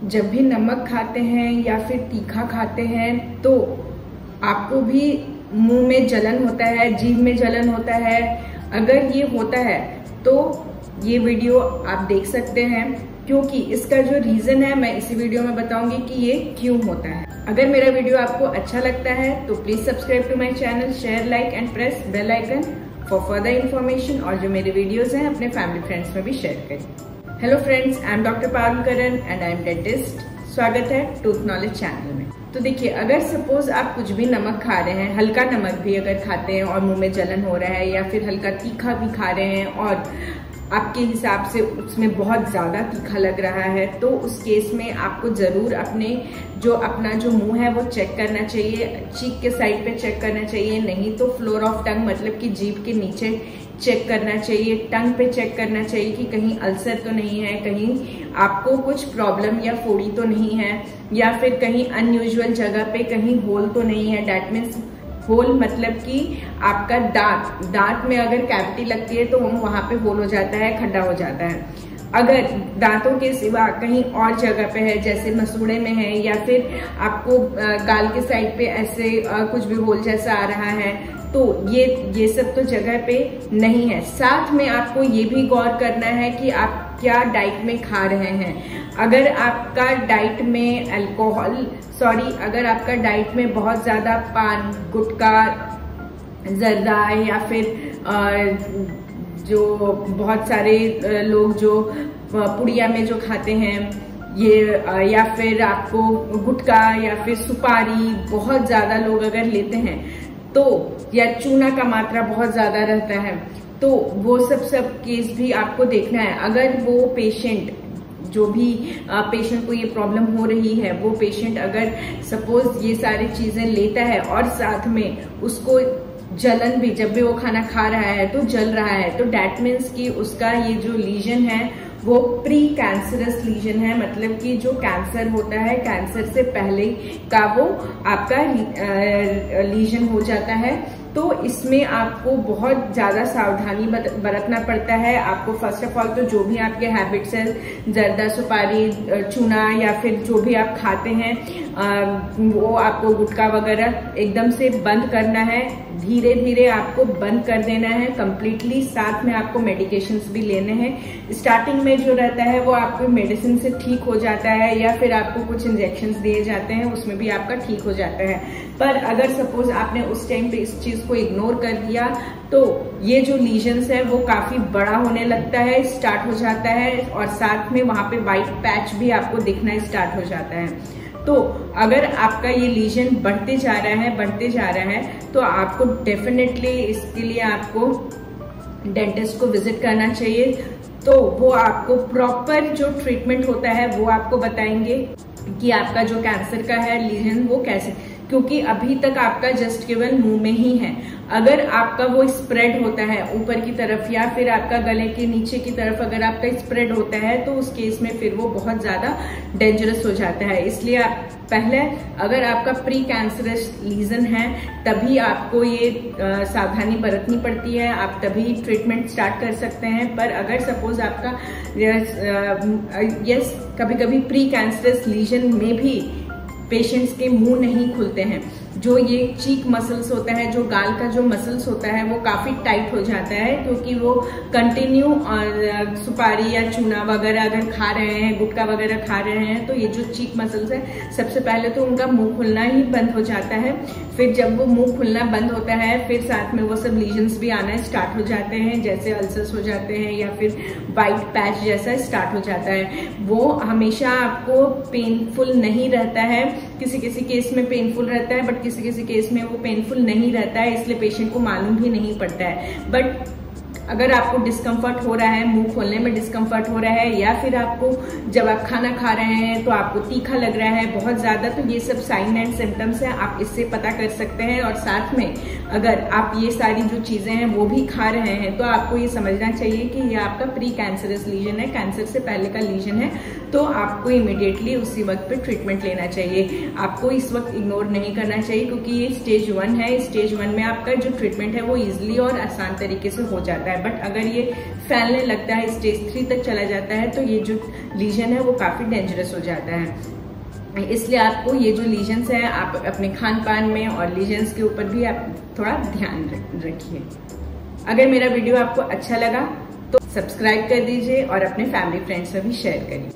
जब भी नमक खाते हैं या फिर तीखा खाते हैं तो आपको भी मुंह में जलन होता है, जीभ में जलन होता है। अगर ये होता है तो ये वीडियो आप देख सकते हैं, क्योंकि इसका जो रीजन है मैं इसी वीडियो में बताऊंगी कि ये क्यों होता है। अगर मेरा वीडियो आपको अच्छा लगता है तो please subscribe to my channel, share, like and press bell icon for further information. और जो मेरे वीडियोस हैं अपने फैमिली फ्रेंड्स में भी शेयर करें। Hello friends, I am doctor Parul Karan and I am dentist. स्वागत है टूथ नॉलेज चैनल में। तो देखिए, अगर सपोज आप कुछ भी नमक खा रहे हैं, हल्का नमक भी अगर खाते हैं और मुंह में जलन हो रहा है, या फिर हल्का तीखा भी खा रहे हैं और आपके हिसाब से उसमें बहुत ज्यादा तीखा लग रहा है, तो उस केस में आपको जरूर अपना जो मुंह है वो चेक करना चाहिए। चीक के साइड पे चेक करना चाहिए, नहीं तो फ्लोर ऑफ टंग मतलब कि जीभ के नीचे चेक करना चाहिए। टंग पे चेक करना चाहिए कि कहीं अल्सर तो नहीं है, कहीं आपको कुछ प्रॉब्लम या फोड़ी तो नहीं है, या फिर कहीं अनयूजुअल जगह पे कहीं होल तो नहीं है। दैट मीन्स होल मतलब कि आपका दांत में अगर कैविटी लगती है तो वहां पे होल हो जाता है, खड्डा हो जाता है। अगर दांतों के सिवा कहीं और जगह पे है, जैसे मसूड़े में है, या फिर आपको गाल के साइड पे ऐसे कुछ भी होल जैसा आ रहा है, तो ये सब तो जगह पे नहीं है। साथ में आपको ये भी गौर करना है कि आप क्या डाइट में खा रहे हैं। अगर आपका डाइट में अगर आपका डाइट में बहुत ज्यादा पान, गुटखा, जर्दा, या फिर जो बहुत सारे लोग जो पुड़िया में जो खाते हैं ये, या फिर आपको गुटखा या फिर सुपारी बहुत ज्यादा लोग अगर लेते हैं तो, या चूना का मात्रा बहुत ज्यादा रहता है, तो वो सब केस भी आपको देखना है। अगर वो पेशेंट, जो भी पेशेंट को ये प्रॉब्लम हो रही है, वो पेशेंट अगर सपोज ये सारी चीजें लेता है और साथ में उसको जलन भी, जब भी वो खाना खा रहा है तो जल रहा है, तो डैट मीन्स कि उसका ये जो लीजन है वो प्री कैंसरस लीजन है। मतलब कि जो कैंसर होता है, कैंसर से पहले का वो आपका लीजन हो जाता है। तो इसमें आपको बहुत ज्यादा सावधानी बरतना पड़ता है। आपको फर्स्ट ऑफ ऑल तो जो भी आपके हैबिट्स है, जर्दा, सुपारी, चूना, या फिर जो भी आप खाते हैं वो आपको गुटखा वगैरह एकदम से बंद करना है। धीरे धीरे आपको बंद कर देना है कंप्लीटली। साथ में आपको मेडिकेशंस भी लेने हैं। स्टार्टिंग में जो रहता है वो आपको मेडिसिन से ठीक हो जाता है, या फिर आपको कुछ इंजेक्शंस दिए जाते हैं, उसमें भी आपका ठीक हो जाता है। पर अगर सपोज आपने उस टाइम पे इस चीज को इग्नोर कर दिया तो ये जो लीजन्स है वो काफी बड़ा होने लगता है, स्टार्ट हो जाता है, और साथ में वहां पे वाइट पैच भी आपको दिखना स्टार्ट हो जाता है। तो अगर आपका ये लीजन बढ़ते जा रहा है तो आपको डेफिनेटली इसके लिए आपको डेंटिस्ट को विजिट करना चाहिए। तो वो आपको प्रॉपर जो ट्रीटमेंट होता है वो आपको बताएंगे कि आपका जो कैंसर का है लीजन वो कैसे, क्योंकि अभी तक आपका जस्ट केवल मुंह में ही है। अगर आपका वो स्प्रेड होता है ऊपर की तरफ, या फिर आपका गले के नीचे की तरफ अगर आपका स्प्रेड होता है, तो उस केस में फिर वो बहुत ज्यादा डेंजरस हो जाता है। इसलिए आप पहले, अगर आपका प्री कैंसरस लीजन है, तभी आपको ये सावधानी बरतनी पड़ती है, आप तभी ट्रीटमेंट स्टार्ट कर सकते हैं। पर अगर सपोज आपका कभी कभी प्री कैंसरस लीजन में भी पेशेंट्स के मुंह नहीं खुलते हैं, जो ये चीक मसल्स होता है, जो गाल का जो मसल्स होता है वो काफी टाइट हो जाता है, क्योंकि वो कंटिन्यू सुपारी या चूना वगैरह अगर खा रहे हैं, गुटखा वगैरह खा रहे हैं, तो ये जो चीक मसल्स है सबसे पहले तो उनका मुंह खुलना ही बंद हो जाता है। फिर जब वो मुंह खुलना बंद होता है, फिर साथ में वो सब लीजन्स भी आना स्टार्ट हो जाते हैं, जैसे अल्सर्स हो जाते हैं, या फिर वाइट पैच जैसा स्टार्ट हो जाता है। वो हमेशा आपको पेनफुल नहीं रहता है, किसी किसी केस में पेनफुल रहता है, बट किसी किसी केस में वो पेनफुल नहीं रहता है, इसलिए पेशेंट को मालूम भी नहीं पड़ता है। बट अगर आपको डिस्कम्फर्ट हो रहा है, मुंह खोलने में डिस्कम्फर्ट हो रहा है, या फिर आपको जब आप खाना खा रहे हैं तो आपको तीखा लग रहा है बहुत ज्यादा, तो ये सब साइन एंड सिम्टम्स है, आप इससे पता कर सकते हैं। और साथ में अगर आप ये सारी जो चीजें हैं वो भी खा रहे हैं, तो आपको ये समझना चाहिए कि ये आपका प्री कैंसरस लीजन है, कैंसर से पहले का लीजन है। तो आपको इमीडिएटली उसी वक्त पे ट्रीटमेंट लेना चाहिए। आपको इस वक्त इग्नोर नहीं करना चाहिए, क्योंकि ये स्टेज 1 है। स्टेज 1 में आपका जो ट्रीटमेंट है वो इजिली और आसान तरीके से हो जाता है। है, बट अगर ये फैलने लगता है, स्टेज 3 तक चला जाता है, तो ये जो लीजन है वो काफी डेंजरस हो जाता है। इसलिए आपको ये जो लीजन्स हैं, आप अपने खान पान में और लीजन्स के ऊपर भी आप थोड़ा ध्यान रखिए। अगर मेरा वीडियो आपको अच्छा लगा तो सब्सक्राइब कर दीजिए और अपने फैमिली फ्रेंड्स में भी शेयर करिए।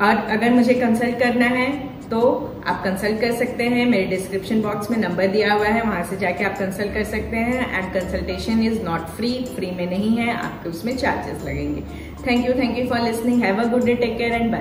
और अगर मुझे कंसल्ट करना है तो आप कंसल्ट कर सकते हैं, मेरे डिस्क्रिप्शन बॉक्स में नंबर दिया हुआ है, वहां से जाके आप कंसल्ट कर सकते हैं। And consultation is not free में नहीं है, आपको उसमें चार्जेस लगेंगे। Thank you for listening. Have a good day, take care and bye.